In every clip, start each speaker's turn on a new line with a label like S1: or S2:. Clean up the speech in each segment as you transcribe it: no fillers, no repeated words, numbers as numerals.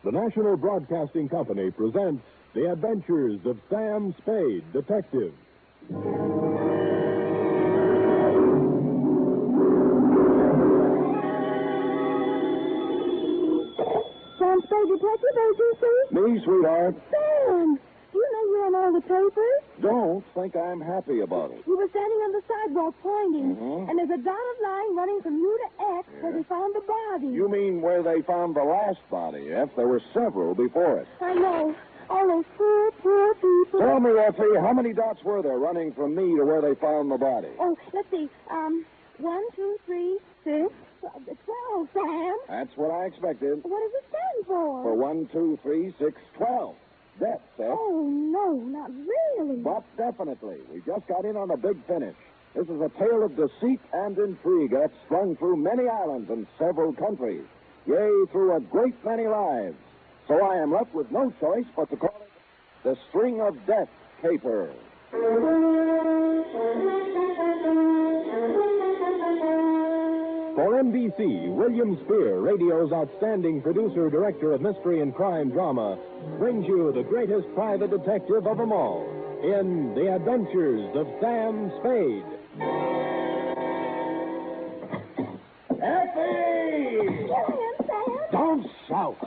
S1: The National Broadcasting Company presents The Adventures of Sam Spade, Detective.
S2: Sam Spade, Detective Agency?
S3: Me, sweetheart.
S2: Sam! Do you know you're in all the papers?
S3: Don't think I'm happy about it.
S2: You were standing on the sidewalk pointing,
S3: Mhm.
S2: and there's a dotted line running from you to X where they found the body.
S3: You mean where they found the last body, F? There were several before it.
S2: I know. All those poor, poor people.
S3: Tell me, Effie, how many dots were there running from me to where they found the body?
S2: Oh, let's see. 1, 2, 3, 6, 12, Sam.
S3: That's what I expected.
S2: What does it stand for?
S3: For 1, 2, 3, 6, 12. Deaths, F.
S2: Oh, no, not really.
S3: But definitely. We just got in on a big finish. This is a tale of deceit and intrigue that's strung through many islands and several countries. Yea, through a great many lives. So I am left with no choice but to call it The String of Death Caper.
S1: For NBC, William Spear, radio's outstanding producer-director of mystery and crime drama, brings you the greatest private detective of them all in The Adventures of Sam Spade.
S3: Effie!
S2: Sam.
S3: Don't shout.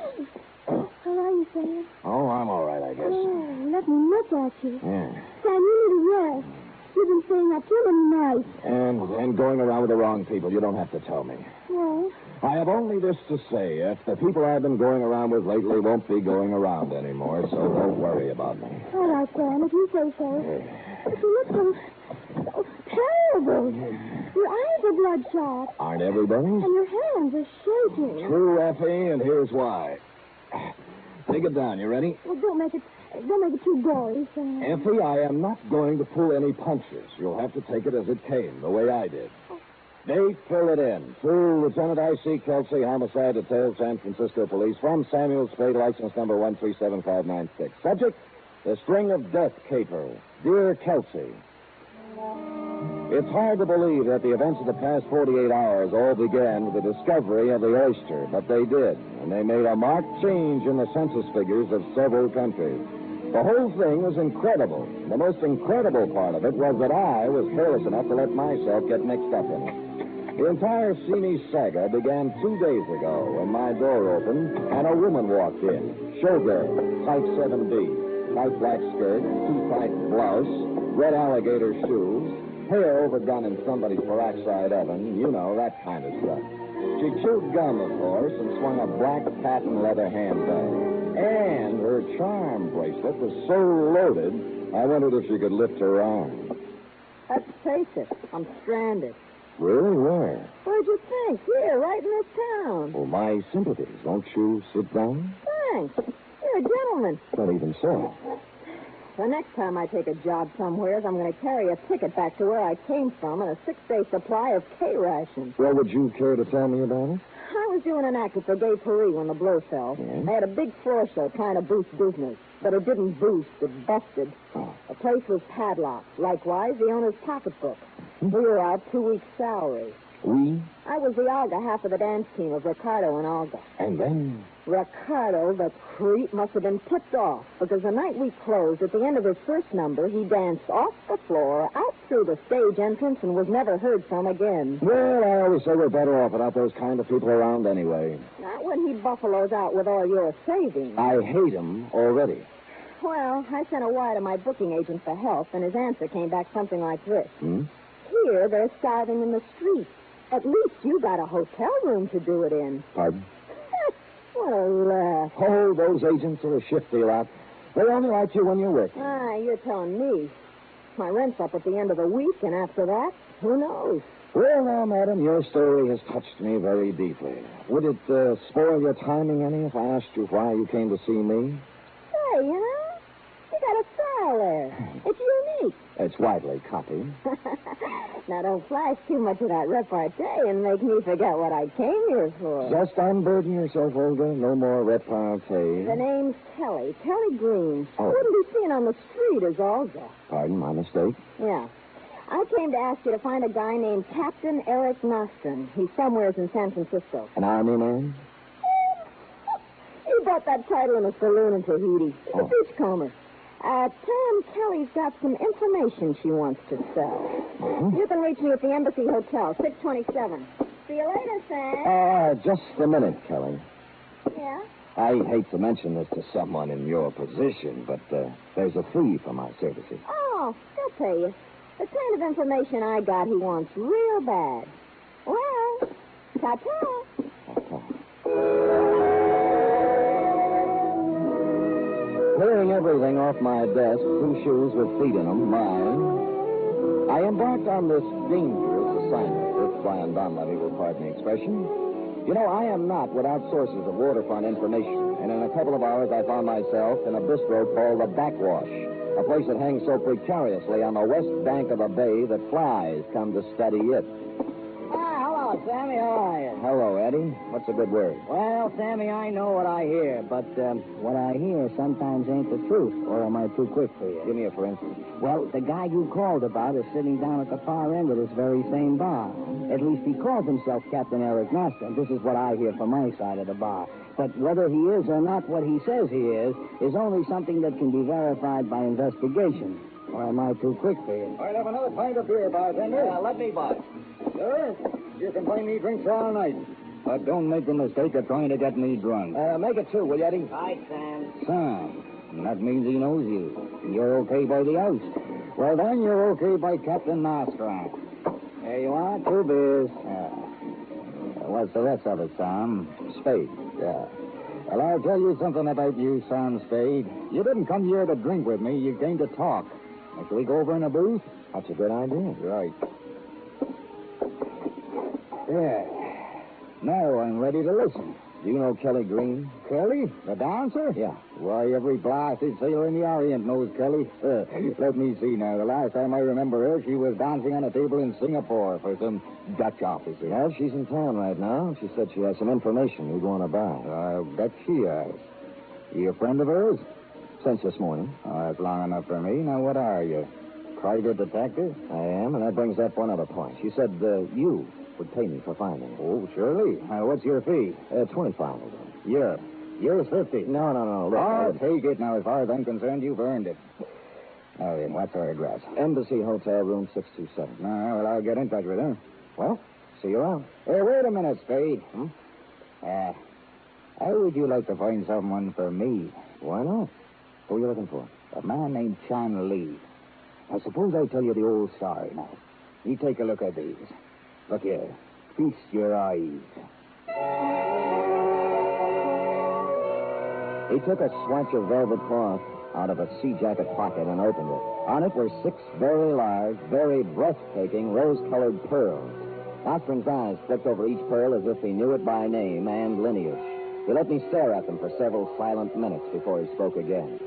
S2: How are you, Sam?
S3: Oh, I'm all right, I guess.
S2: Oh, let me look at you.
S3: Yeah.
S2: Sam, you need a rest. You've been staying up too many nights.
S3: And going around with the wrong people. You don't have to tell me.
S2: Well,
S3: I have only this to say. If the people I've been going around with lately won't be going around anymore, so don't worry about me.
S2: all right, Sam, if you say so. But you look so terrible. Your eyes are bloodshot,
S3: Aren't everybody's?
S2: and your hands are shaking.
S3: True, Effie, and here's why. Take it down. You ready?
S2: Well, don't make it too gory, Sam.
S3: Effie, I am not going to pull any punches. You'll have to take it as it came, the way I did. Date, fill it in. To Lieutenant I.C. Kelsey, Homicide Detail, San Francisco Police, from Samuel Spade, license number 137596. Subject, The String of Death Caper. Dear Kelsey, it's hard to believe that the events of the past 48 hours all began with the discovery of the oyster, but they did, and they made a marked change in the census figures of several countries. The whole thing was incredible. The most incredible part of it was that I was careless enough to let myself get mixed up in it. The entire seamy saga began 2 days ago when my door opened and a woman walked in. Showgirl, type 7B, tight black skirt, too tight blouse, red alligator shoes, hair overdone in somebody's peroxide oven, you know, that kind of stuff. She chewed gum, of course, and swung a black patent leather handbag. And her charm bracelet was so loaded, I wondered if she could lift her arm.
S4: Let's face it, I'm stranded.
S3: Really? Where?
S4: Where'd you think? Here, right in this town.
S3: Well, my sympathies. Won't you sit down?
S4: Thanks. You're a gentleman.
S3: Not even so.
S4: The next time I take a job somewhere, I'm going to carry a ticket back to where I came from and a 6-day supply of K-rations.
S3: Well, would you care to tell me about it?
S4: I was doing an act at the Gay Paris when the blow fell.
S3: Yeah?
S4: They had a big floor show trying to boost business, but it didn't boost, it busted.
S3: Oh.
S4: The place was padlocked. Likewise, the owner's pocketbook. We were out 2 weeks' salary.
S3: We?
S4: I was the Olga half of the dance team of Ricardo and Olga.
S3: And then?
S4: Ricardo, the creep, must have been tipped off, because the night we closed, at the end of his first number, he danced off the floor, out through the stage entrance, and was never heard from again.
S3: Well, I always say we're better off without those kind of people around anyway.
S4: Not when he buffaloes out with all your savings.
S3: I hate him already.
S4: Well, I sent a wire to my booking agent for help, and his answer came back something like this. Here, they're starving in the street. At least you got a hotel room to do it in.
S3: Pardon?
S4: What a laugh.
S3: Oh, those agents are a shifty lot. They only like you when you're working.
S4: Ah, you're telling me. My rent's up at the end of the week, and after that, who knows?
S3: Well, now, madam, your story has touched me very deeply. Would it spoil your timing any if I asked you why you came to see me?
S4: Hey, you know, you got a style there. It's unique.
S3: It's widely copied.
S4: Now, don't flash too much of that repartee and make me forget what I came here for.
S3: Just unburden yourself, Olga. No more repartee.
S4: The name's Kelly. Kelly Green.
S3: Oh.
S4: Wouldn't be seen on the street as Olga.
S3: Pardon, my mistake.
S4: Yeah. I came to ask you to find a guy named Captain Eric Nostrin. He's somewheres in San Francisco.
S3: An army man?
S4: You but got that title in a saloon in Tahiti. He's a beachcomber. Tell him Kelly's got some information she wants to sell.
S3: Mm-hmm.
S4: You can reach me at the Embassy Hotel, 627. See you later, Sam.
S3: Just a minute, Kelly.
S4: Yeah?
S3: I hate to mention this to someone in your position, but there's a fee for my services.
S4: Oh, they'll pay you. The kind of information I got he wants real bad. Well, ta-ta.
S3: Clearing everything off my desk, 2 shoes with feet in them, mine, I embarked on this dangerous assignment, if Brian Donlevy will pardon the expression. You know, I am not without sources of waterfront information, and in a couple of hours I found myself in a bistro called the Backwash, a place that hangs so precariously on the west bank of a bay that flies come to study it.
S5: Hello, Sammy. How are you?
S3: Hello, Eddie. What's a good word?
S5: Well, Sammy, I know what I hear, but what I hear sometimes ain't the truth, or am I too quick for you?
S3: Give me a for instance.
S5: Well, the guy you called about is sitting down at the far end of this very same bar. At least he calls himself Captain Eric Master, and this is what I hear from my side of the bar. But whether he is or not what he says he is only something that can be verified by investigation. Or am I too quick for you?
S3: I'd have another pint of beer, bartender.
S5: Let me buy.
S3: Sir, you can buy me drinks all night.
S5: But don't make the mistake of trying to get me drunk.
S3: Make it 2, will you, Eddie?
S5: Hi, Sam. Sam. That means he knows you. You're okay by the house. Well, then you're okay by Captain Master. There you are, 2 beers. What's the rest of it, Sam?
S3: Spade. Yeah.
S5: Well, I'll tell you something about you, Sam Spade. You didn't come here to drink with me. You came to talk. Now, shall we go over in a booth?
S3: That's a good idea.
S5: Right. Yeah. Now I'm ready to listen.
S3: Do you know Kelly Green?
S5: Kelly? The dancer?
S3: Yeah.
S5: Why, every blasted sailor in the Orient knows Kelly. Let me see now. The last time I remember her, she was dancing on a table in Singapore for some Dutch officer.
S3: Yeah, she's in town right now. She said she has some information we'd want to buy.
S5: I bet she has. You a friend of hers?
S3: Since this morning.
S5: Oh, that's long enough for me. Now, what are you? Private detective?
S3: I am, and that brings up one other point. She said you would pay me for finding her.
S5: Oh, surely. What's your fee?
S3: 25.
S5: Yours 50.
S3: No. Look,
S5: I'll take it now. As far as I'm concerned, you've earned it. Now then, what's our address?
S3: Embassy Hotel, room 627.
S5: Well, I'll get in touch with her.
S3: Well, see you around.
S5: Hey, wait a minute, Spade. How would you like to find someone for me?
S3: Why not? Who are you looking for?
S5: A man named Chan Lee. Now, suppose I tell you the old story now. You take a look at these. Look here. Feast your eyes.
S3: He took a swatch of velvet cloth out of a sea jacket pocket and opened it. On it were 6 very large, very breathtaking, rose-colored pearls. Ostrin's eyes flicked over each pearl as if he knew it by name and lineage. He let me stare at them for several silent minutes before he spoke again.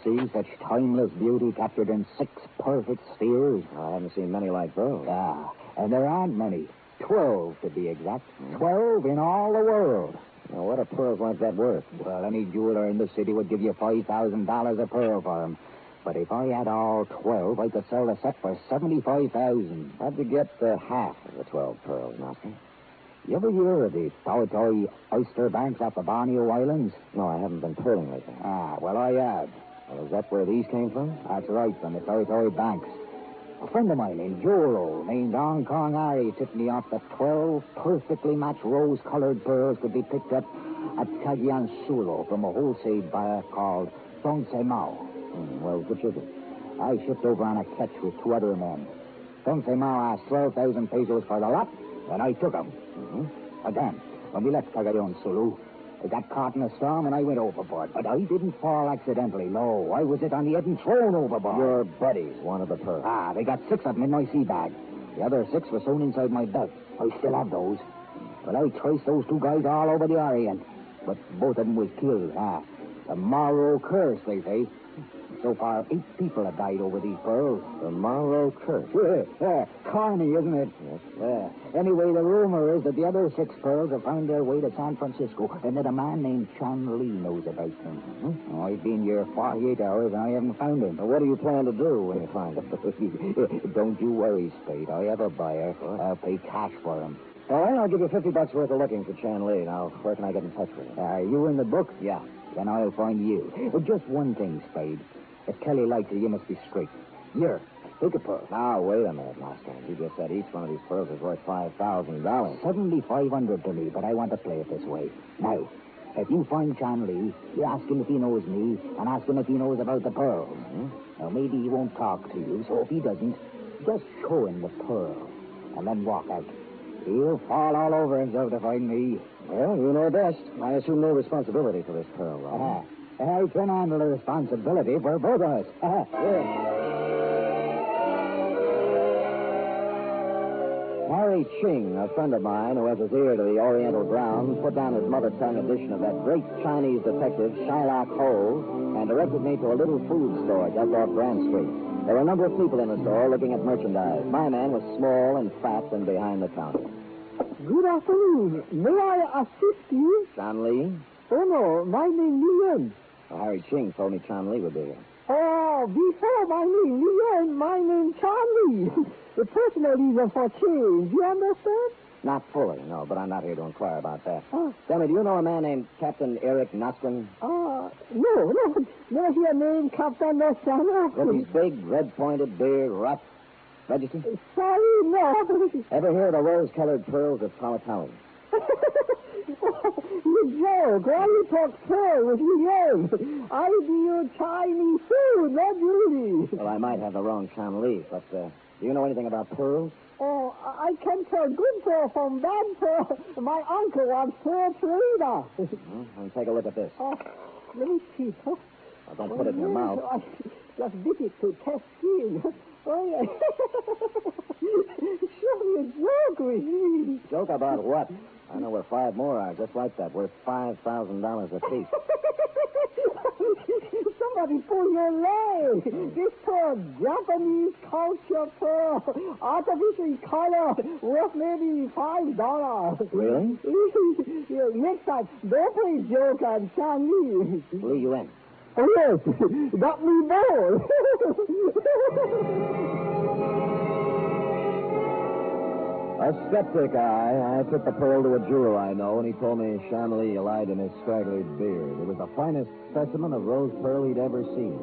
S5: See such timeless beauty captured in 6 perfect spheres?
S3: I haven't seen many like those.
S5: Yeah, and there aren't many. 12, to be exact. 12 in all the world.
S3: Now, what are pearls like that worth?
S5: Well, any jeweler in the city would give you $5,000 a pearl for them. But if I had all 12, I could sell the set for $75,000.
S3: How'd you get half of the 12 pearls, Master?
S5: You ever hear of the Toy oyster banks off the Borneo Islands?
S3: No, I haven't been pearling lately.
S5: Well, I have.
S3: Well, is that where these came from?
S5: That's right, from the Toy banks. A friend of mine in Joro, named Hong Kong Harry, tipped me off that 12 perfectly matched rose-colored pearls could be picked up at Cagayan Sulo from a wholesale buyer called Dong Se Mao.
S3: Well, which is it?
S5: I shipped over on a catch with 2 other men. Dong Se Mao asked 12,000 pesos for the lot, and I took them. Again, when we left Cagayan Sulu, I got caught in a storm and I went overboard. But I didn't fall accidentally, no. I was hit on the head and thrown overboard.
S3: Your buddies wanted the pearls.
S5: They got 6 of them in my sea bag. The other 6 were sewn inside my belt. I still have those. Well, I traced those 2 guys all over the Orient. But both of them was killed. The Morrow curse, they say. So far, 8 people have died over these pearls.
S3: The Morrow curse.
S5: Corny, isn't it?
S3: Yes.
S5: Anyway, the rumor is that the other 6 pearls have found their way to San Francisco, and that a man named Chan Lee knows about them. I've been here 48 hours, and I haven't found him.
S3: Well, what do you plan to do when you find him?
S5: Don't you worry, Spade. I have a buyer. I'll pay cash for him.
S3: All right, I'll give you $50 worth of looking for Chan Lee. Now, where can I get in touch with her?
S5: Are you in the book?
S3: Yeah.
S5: Then I'll find you. But just one thing, Spade. If Kelly likes you, you must be straight. Here, take a pearl.
S3: Now, wait a minute, Master. You just said each one of these pearls is worth $5,000.
S5: Suddenly $500 to me, but I want to play it this way. Now, if you find Chan Lee, you ask him if he knows me, and ask him if he knows about the pearls. Now, maybe he won't talk to you, so if he doesn't, just show him the pearl, and then walk out. He'll fall all over himself to find me.
S3: Well, you know best. I assume no responsibility for this pearl, Ron.
S5: I can handle the responsibility for both of us. Here.
S3: Harry Ching, a friend of mine who has his ear to the Oriental ground, put down his mother tongue edition of that great Chinese detective, Shylock Holmes, and directed me to a little food store just off Grand Street. There were a number of people in the store looking at merchandise. My man was small and fat and behind the counter.
S6: Good afternoon. May I assist you?
S3: Chan Lee?
S6: Oh, no. My name is Lien.
S3: Harry Ching told me Chan Lee would be here.
S6: Oh, before my name Lien, my name Charlie. The personal reason for change. You understand?
S3: Not fully, no, but I'm not here to inquire about that. Tell me, do you know a man named Captain Eric Nostrin?
S6: No. Never hear name Captain Nostrin.
S3: With his big, red-pointed beard, rough. Register?
S6: Sorry, no.
S3: Ever hear of the rose-colored pearls of Powhatan?
S6: You joke. Why you talk pearl with Lien? I deal Chinese food, not really.
S3: Well, I might have the wrong Chan Lee, but do you know anything about pearls?
S6: Oh, I can tell good pearl from bad pearl. My uncle was pearl trader.
S3: Well, take a look at this.
S6: Let me see.
S3: Well, don't put it in your mouth.
S6: I just did it to test skin. Oh, yeah. Surely a joke with me.
S3: Joke about what? I know where 5 more are, just like that, worth $5,000 apiece.
S6: Somebody pull your leg. This pearl, Japanese culture pearl, artificial color, worth maybe $5.
S3: Really?
S6: Yeah, next time, don't play joke on Chinese.
S3: Lee, you in?
S6: Oh, yes. Got me bored.
S3: A skeptic, I took the pearl to a jeweler I know, and he told me Chan Lee lied in his straggly beard. It was the finest specimen of rose pearl he'd ever seen.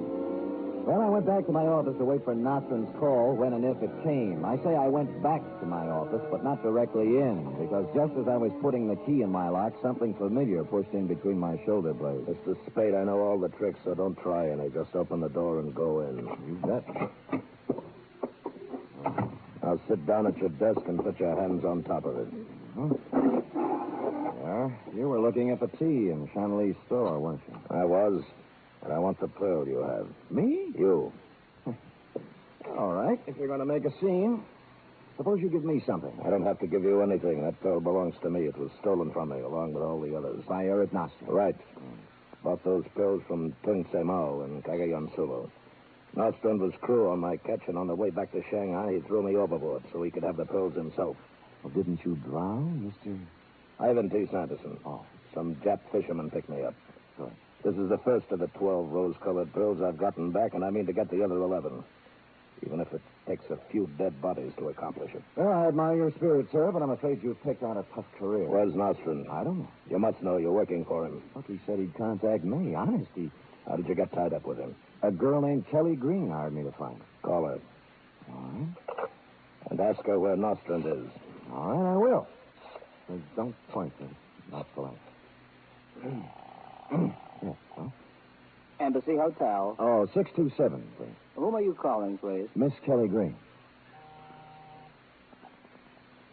S3: Well, I went back to my office to wait for Nostrin's call when and if it came. I say I went back to my office, but not directly in, because just as I was putting the key in my lock, something familiar pushed in between my shoulder blades.
S7: Mr. Spade, I know all the tricks, so don't try any. Just open the door and go in.
S3: You bet.
S7: Now sit down at your desk and put your hands on top of it.
S3: Yeah, you were looking at the tea in Chan Lee's store, weren't you?
S7: I was, and I want the pearl you have.
S3: Me?
S7: You.
S3: All right, if you're going to make a scene, suppose you give me something.
S7: I don't have to give you anything. That pearl belongs to me. It was stolen from me, along with all the others.
S3: By Eric Nostrin.
S7: Right. Bought those pearls from Tung Semao in Cagayan Sulu. Nostrin was crew on my catch, and on the way back to Shanghai, he threw me overboard so he could have the pearls himself.
S3: Well, didn't you drown, Mr.
S7: Ivan T. Sanderson.
S3: Oh.
S7: Some Jap fisherman picked me up.
S3: Good.
S7: This is the first of the 12 rose-colored pearls I've gotten back, and I mean to get the other 11. Even if it takes a few dead bodies to accomplish it.
S3: Well, I admire your spirit, sir, but I'm afraid you've picked out a tough career.
S7: Where's Nostrin?
S3: I don't know.
S7: You must know you're working for him.
S3: Look, he said he'd contact me. Honest,
S7: How did you get tied up with him?
S3: A girl named Kelly Green hired me to find her.
S7: Call her.
S3: All right.
S7: And ask her where Nostrin is.
S3: All right, I will. But don't point me. Not polite. Yes, well.
S5: Embassy Hotel.
S3: Oh, 627, please.
S5: Whom are you calling, please?
S3: Miss Kelly Green.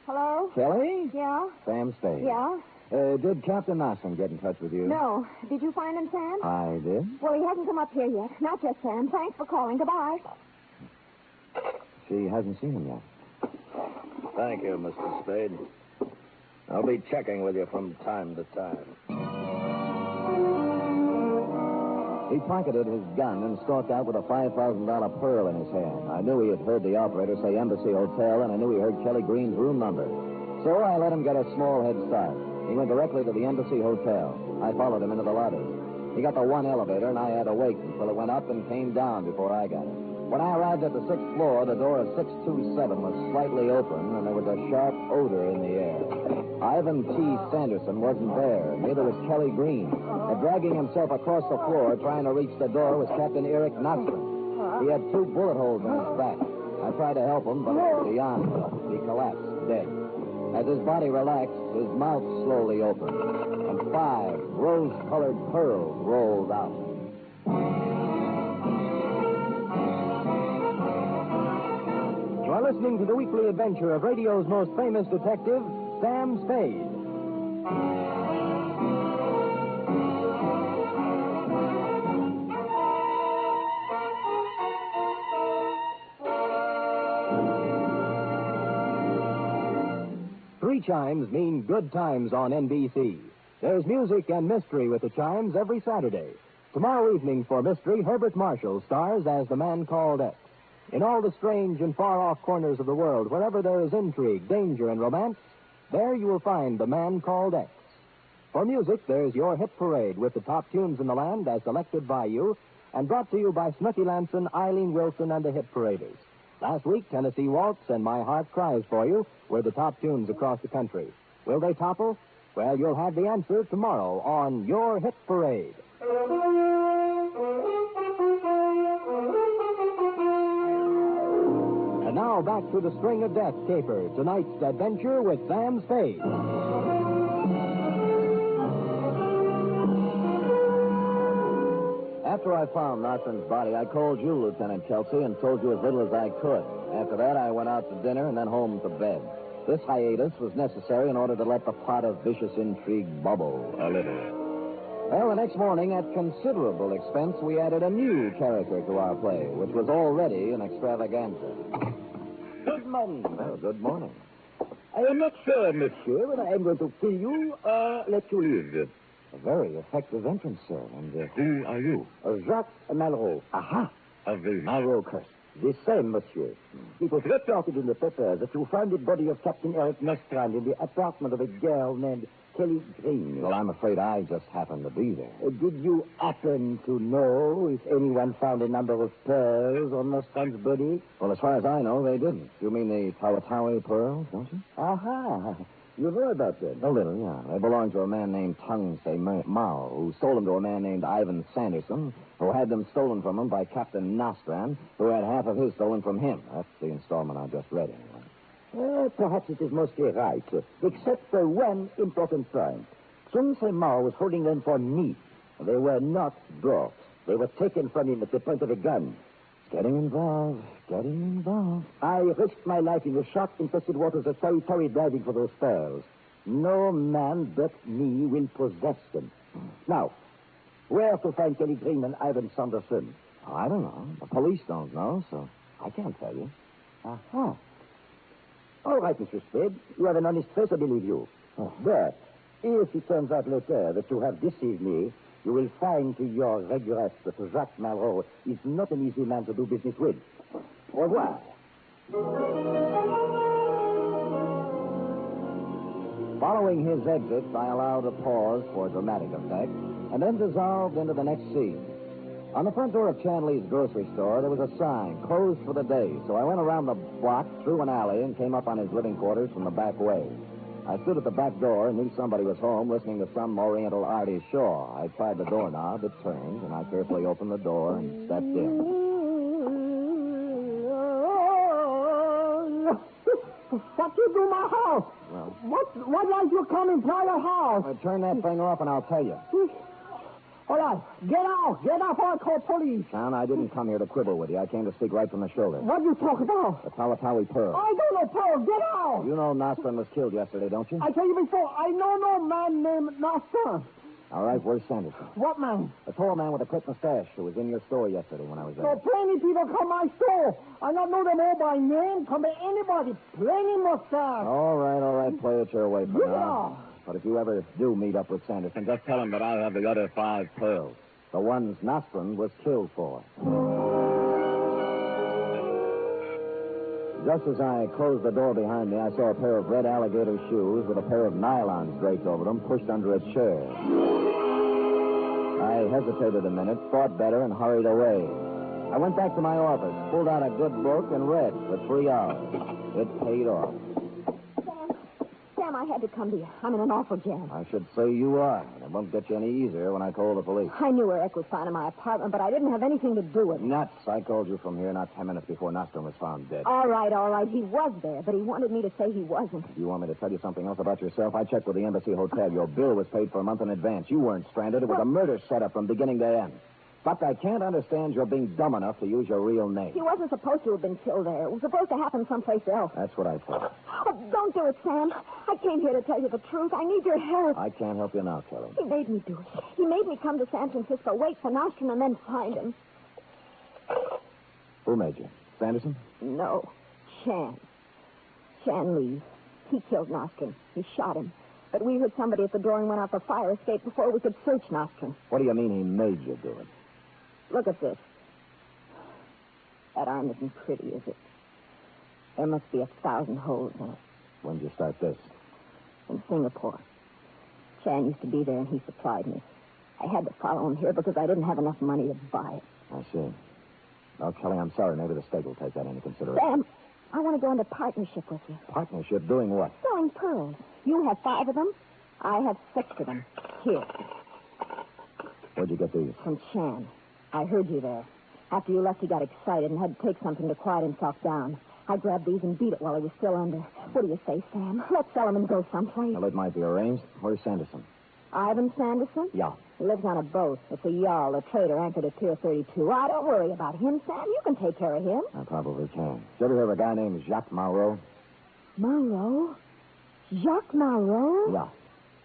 S4: Hello?
S3: Kelly?
S4: Yeah?
S3: Sam Spade.
S4: Yeah?
S3: Did Captain Nostrin get in touch with you?
S4: No. Did you find him, Sam?
S3: I did.
S4: Well, he hasn't come up here yet. Not yet, Sam. Thanks for calling. Goodbye.
S3: She hasn't seen him yet.
S7: Thank you, Mr. Spade. I'll be checking with you from time to time.
S3: He pocketed his gun and stalked out with a $5,000 pearl in his hand. I knew he had heard the operator say Embassy Hotel, and I knew he heard Kelly Green's room number. So I let him get a small head start. He went directly to the Embassy Hotel. I followed him into the lobby. He got the one elevator, and I had to wait until it went up and came down before I got it. When I arrived at the 6th floor, the door of 627 was slightly open, and there was a sharp odor in the air. Ivan T. Sanderson wasn't there. Neither was Kelly Green. And dragging himself across the floor, trying to reach the door, was Captain Eric Nostrom. He had 2 bullet holes in his back. I tried to help him, but it was beyond me. He collapsed, dead. As his body relaxed, his mouth slowly opened, and 5 rose-colored pearls rolled out.
S1: You're listening to the weekly adventure of radio's most famous detective, Sam Spade. Three chimes mean good times on NBC. There's music and mystery with the chimes every Saturday. Tomorrow evening for mystery, Herbert Marshall stars as the man called X. In all the strange and far-off corners of the world, wherever there is intrigue, danger, and romance, there you will find the man called X. For music, there's your hit parade with the top tunes in the land as selected by you and brought to you by Snooky Lanson, Eileen Wilson, and the Hit Paraders. Last week, Tennessee Waltz and My Heart Cries for You were the top tunes across the country. Will they topple? Well, you'll have the answer tomorrow on Your Hit Parade. And now back to the String of Death caper, tonight's adventure with Sam Spade.
S3: After I found Nostrand's body, I called you, Lieutenant Kelsey, and told you as little as I could. After that, I went out to dinner and then home to bed. This hiatus was necessary in order to let the pot of vicious intrigue bubble a little. Well, the next morning, at considerable expense, we added a new character to our play, which was already an extravaganza.
S6: Good morning.
S3: Well, good morning.
S6: I am not sure, monsieur, whether I am going to kill you or let you live.
S3: A very effective entrance, sir. And who are you?
S6: Jacques Malraux. Aha! Of the Malraux curse. The same, monsieur. It was reported in the papers that you found the body of Captain Eric Nostrand in the apartment of a girl named Kelly Green.
S3: Well, I'm afraid I just happened to be there.
S6: Did you happen to know if anyone found a number of pearls on Nostrand's body?
S3: Well, as far as I know, they didn't. You mean the Tawatawi pearls, don't you?
S6: Aha! You know about them?
S3: A little, yeah. They belong to a man named Tung Se Mao, who stole them to a man named Ivan Sanderson, who had them stolen from him by Captain Nostrand, who had half of his stolen from him. That's the installment I just read, anyway.
S6: Perhaps it is mostly right, except for one important point. Tung Se Mao was holding them for me. They were not brought. They were taken from him at the point of a gun.
S3: Getting involved.
S6: I risked my life in the shark-infested waters of Tawatawi diving for those pearls. No man but me will possess them. Now, where to find Kelly Green and Ivan Sanderson?
S3: I don't know. The police don't know, so I can't tell you.
S6: Aha. All right, Mr. Spade. You have an honest face, I believe you. But if it turns out later that you have deceived me, you will find to your regret that Jacques Malraux is not an easy man to do business with. Au revoir.
S3: Following his exit, I allowed a pause for dramatic effect, and then dissolved into the next scene. On the front door of Chanley's grocery store, there was a sign, closed for the day, so I went around the block, through an alley, and came up on his living quarters from the back way. I stood at the back door and knew somebody was home listening to some Oriental Artie Shaw. I tried the doorknob, it turned, and I carefully opened the door and stepped in.
S6: What you do my house?
S3: Well,
S6: What like you come in private house?
S3: turn that thing off and I'll tell you.
S6: All right, get out or I call police.
S3: Son, I didn't come here to quibble with you. I came to speak right from the shoulder.
S6: What you talk about?
S3: The Tawatawi pearl.
S6: I don't know, Paul. Get out.
S3: You know Nostrand was killed yesterday, don't you?
S6: I tell you before, I know no man named Nostrand.
S3: All right, where's Sanderson?
S6: What man?
S3: The tall man with the quick mustache who was in your store yesterday when I was there.
S6: So plenty people come my store. I not know them all by name. Come by anybody. Plenty mustache.
S3: All right, play it your way for
S6: Yeah.
S3: now. But if you ever do meet up with Sanderson, just tell him that I have the other 5 pearls. The ones Nostrand was killed for. Just as I closed the door behind me, I saw a pair of red alligator shoes with a pair of nylons draped over them pushed under a chair. I hesitated a minute, thought better, and hurried away.
S5: I went back to my office, pulled out a good book, and read for 3 hours. It paid off.
S4: Sam, I had to come to you. I'm in an awful jam.
S5: I should say you are. And it won't get you any easier when I call the police.
S4: I knew where Eck was found in my apartment, but I didn't have anything to do with it.
S5: Nuts. I called you from here not 10 minutes before Nostrum was found dead.
S4: All right. He was there, but he wanted me to say he wasn't.
S5: You want me to tell you something else about yourself? I checked with the Embassy Hotel. Your bill was paid for a month in advance. You weren't stranded. It was a murder setup from beginning to end. But I can't understand your being dumb enough to use your real name.
S4: He wasn't supposed to have been killed there. It was supposed to happen someplace else.
S5: That's what I thought.
S4: Oh, don't do it, Sam. I came here to tell you the truth. I need your help.
S5: I can't help you now, Kelly.
S4: He made me do it. He made me come to San Francisco, wait for Nostrum, and then find him.
S5: Who made you? Sanderson?
S4: No. Chan Lee. He killed Nostrum. He shot him. But we heard somebody at the door and went out the fire escape before we could search Nostrum.
S5: What do you mean he made you do it?
S4: Look at this. That arm isn't pretty, is it? There must be 1,000 holes in it.
S5: When did you start this?
S4: In Singapore. Chan used to be there, and he supplied me. I had to follow him here because I didn't have enough money to buy it.
S5: I see. Well, Kelly, I'm sorry. Maybe the state will take that into consideration.
S4: Sam, I want to go into partnership with you.
S5: Partnership? Doing what?
S4: Selling pearls. You have 5 of them. I have 6 of them. Here.
S5: Where'd you get these?
S4: From Chan. I heard you there. After you left, he got excited and had to take something to quiet himself down. I grabbed these and beat it while he was still under. What do you say, Sam? Let's sell them and go someplace.
S5: Well, it might be arranged. Where's Sanderson?
S4: Ivan Sanderson?
S5: Yeah.
S4: He lives on a boat. It's a yawl, a trader anchored at Pier 32. Ah, don't worry about him, Sam. You can take care of him.
S5: I probably can. Did you ever hear of a guy named Jacques Malraux?
S4: Malraux? Jacques Malraux?
S5: Yeah.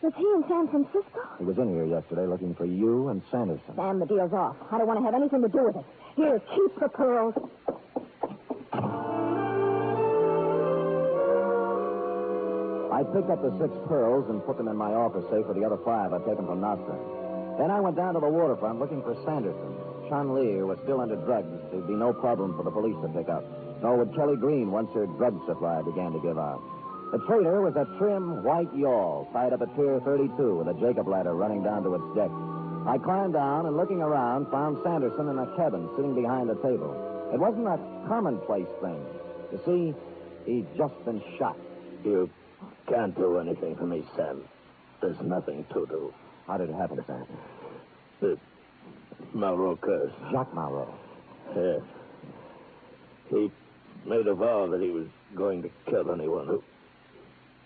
S4: Was he in San Francisco?
S5: He was in here yesterday looking for you and Sanderson.
S4: Sam, the deal's off. I don't want to have anything to do with it. Here, keep the pearls.
S5: I picked up the 6 pearls and put them in my office safe with the other 5 I'd taken from Nostrum. Then I went down to the waterfront looking for Sanderson. Chan Lee, who was still under drugs, there'd be no problem for the police to pick up. Nor would Kelly Green once her drug supply began to give out. The trader was a trim, white yawl tied up at Pier 32 with a Jacob ladder running down to its deck. I climbed down and, looking around, found Sanderson in a cabin sitting behind a table. It wasn't a commonplace thing. You see, he'd just been shot.
S7: You can't do anything for me, Sam. There's nothing to do.
S5: How did it happen, Sanderson?
S7: The Malraux curse.
S5: Jacques Malraux.
S7: Yes. He made a vow that he was going to kill anyone who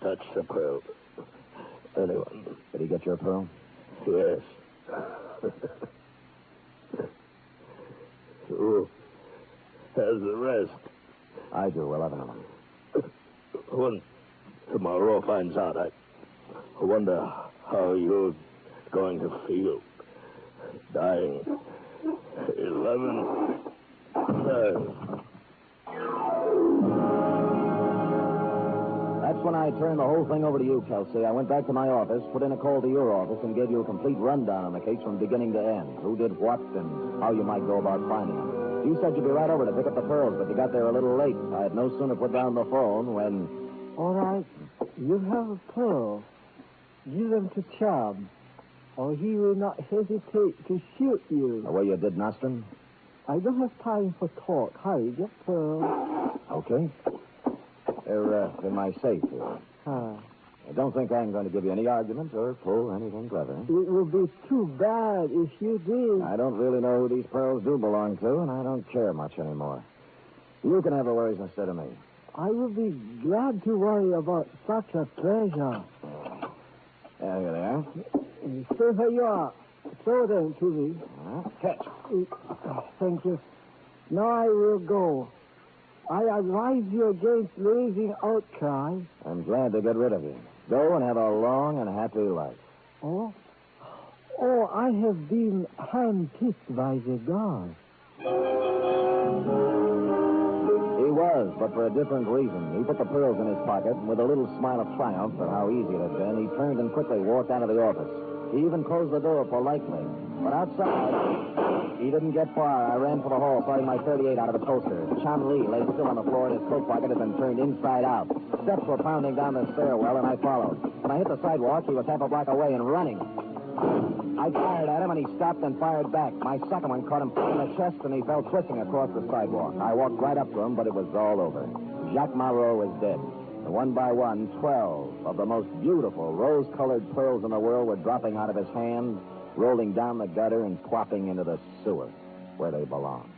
S7: touched the pearl. Anyone.
S5: Did he get your pearl?
S7: Yes. Who has the rest?
S5: I do, 11 of them.
S7: When tomorrow finds out, I wonder how you're going to feel. Dying. 11.
S5: That's when I turned the whole thing over to you, Kelsey. I went back to my office, put in a call to your office, and gave you a complete rundown on the case from beginning to end. Who did what and how you might go about finding them. You said you'd be right over to pick up the pearls, but you got there a little late. I had no sooner put down the phone when...
S8: All right. You have a pearl. Give them to Chubb, or he will not hesitate to shoot you.
S5: The way you did Nostrum?
S8: I don't have time for talk. Hurry, get pearl.
S5: Okay. They're in my safe here. I don't think I'm going to give you any arguments or pull anything clever.
S8: It would be too bad if you did.
S5: I don't really know who these pearls do belong to, and I don't care much anymore. You can have the worries instead of me.
S8: I would be glad to worry about such a treasure.
S5: Yeah, here they are.
S8: Stay where you are. Throw them to me.
S5: Catch.
S8: Thank you. Now I will go. I advise you against raising outcry.
S5: I'm glad to get rid of you. Go and have a long and happy life.
S8: Oh, I have been hand-picked by the guard.
S5: He was, but for a different reason. He put the pearls in his pocket, and with a little smile of triumph at how easy it had been, he turned and quickly walked out of the office. He even closed the door politely. But outside, he didn't get far. I ran for the hall, firing my .38 out of the holster. Chan Lee lay still on the floor, and his coat pocket had been turned inside out. Steps were pounding down the stairwell, and I followed. When I hit the sidewalk, he was half a block away and running. I
S3: I fired at him, and he stopped and fired back. My second one caught him in the chest, and he fell twisting across the sidewalk. I walked right up to him, but it was all over. Jacques Marot was dead. And one by one, 12 of the most beautiful rose-colored pearls in the world were dropping out of his hand, rolling down the gutter, and plopping into the sewer, where they belong.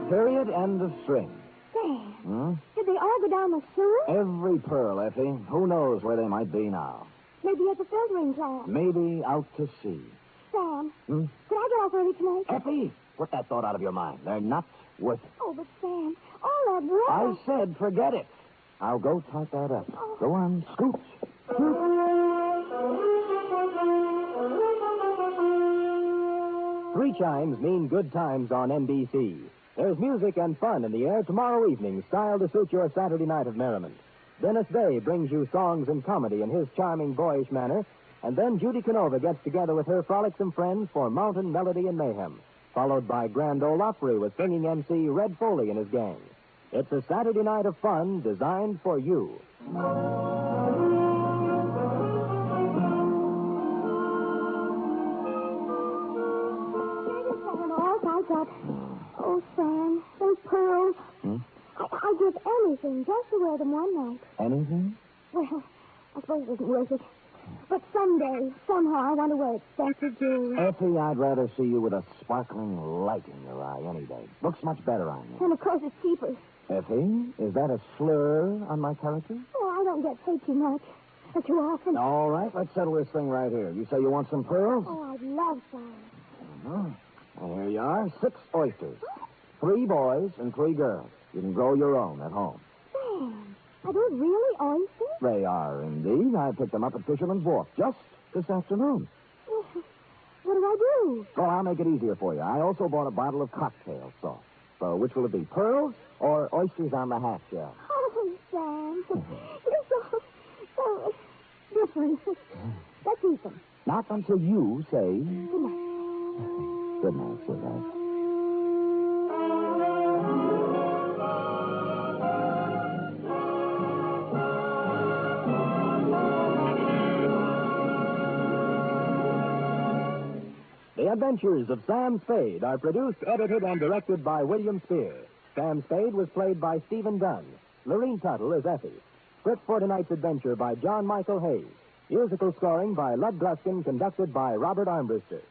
S3: Period. End of string.
S2: Sam, did they all go down the sewer?
S3: Every pearl, Effie. Who knows where they might be now?
S2: Maybe at the filtering plant.
S3: Maybe out to sea.
S2: Sam, could I get off early tonight?
S3: Effie, put that thought out of your mind. They're not worth it.
S2: Oh, but Sam, all that work.
S3: I said forget it. I'll go type that up.
S2: Oh.
S3: Go on, scoot.
S1: Three chimes mean good times on NBC. There's music and fun in the air tomorrow evening, styled to suit your Saturday night of merriment. Dennis Day brings you songs and comedy in his charming, boyish manner, and then Judy Canova gets together with her frolicsome friends for Mountain Melody and Mayhem, followed by Grand Ole Opry with singing MC Red Foley and his gang. It's a Saturday night of fun designed for you.
S2: Oh, Sam, those pearls. I'd give anything just to wear them one night.
S3: Anything?
S2: Well, I suppose it isn't worth it. But someday, somehow, I want to wear expensive jewelry.
S3: Effie, I'd rather see you with a sparkling light in your eye any day. Looks much better on you.
S2: And, of course, it's cheaper.
S3: Effie, is that a slur on my character?
S2: Oh, I don't get paid too much. Or too often.
S3: All right, let's settle this thing right here. You say you want some pearls?
S2: Oh, I'd love some.
S3: Well, here you are. 6 oysters. 3 boys and 3 girls. You can grow your own at home.
S2: Sam, are those really oysters?
S3: They are, indeed. I picked them up at Fisherman's Wharf just this afternoon.
S2: Well, what do I do?
S3: Well, I'll make it easier for you. I also bought a bottle of cocktail sauce. So which will it be, pearls or oysters on the half shell?
S2: Oh, Sam, you're so different. Let's eat them.
S3: Not until you say...
S2: Good night.
S3: Good night, sweetheart.
S1: The Adventures of Sam Spade are produced, edited, and directed by William Spear. Sam Spade was played by Stephen Dunne. Lurene Tuttle is Effie. Script for tonight's adventure by John Michael Hayes. Musical scoring by Lud Gluskin, conducted by Robert Armbruster.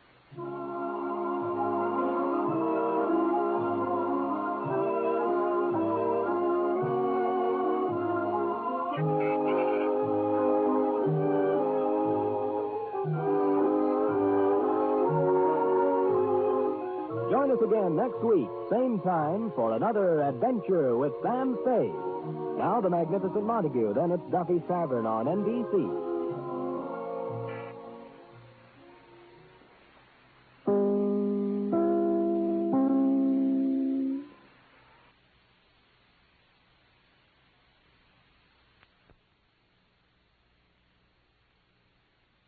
S1: Join us again next week, same time, for another adventure with Sam Spade. Now the Magnificent Montague, then it's Duffy's Tavern on NBC.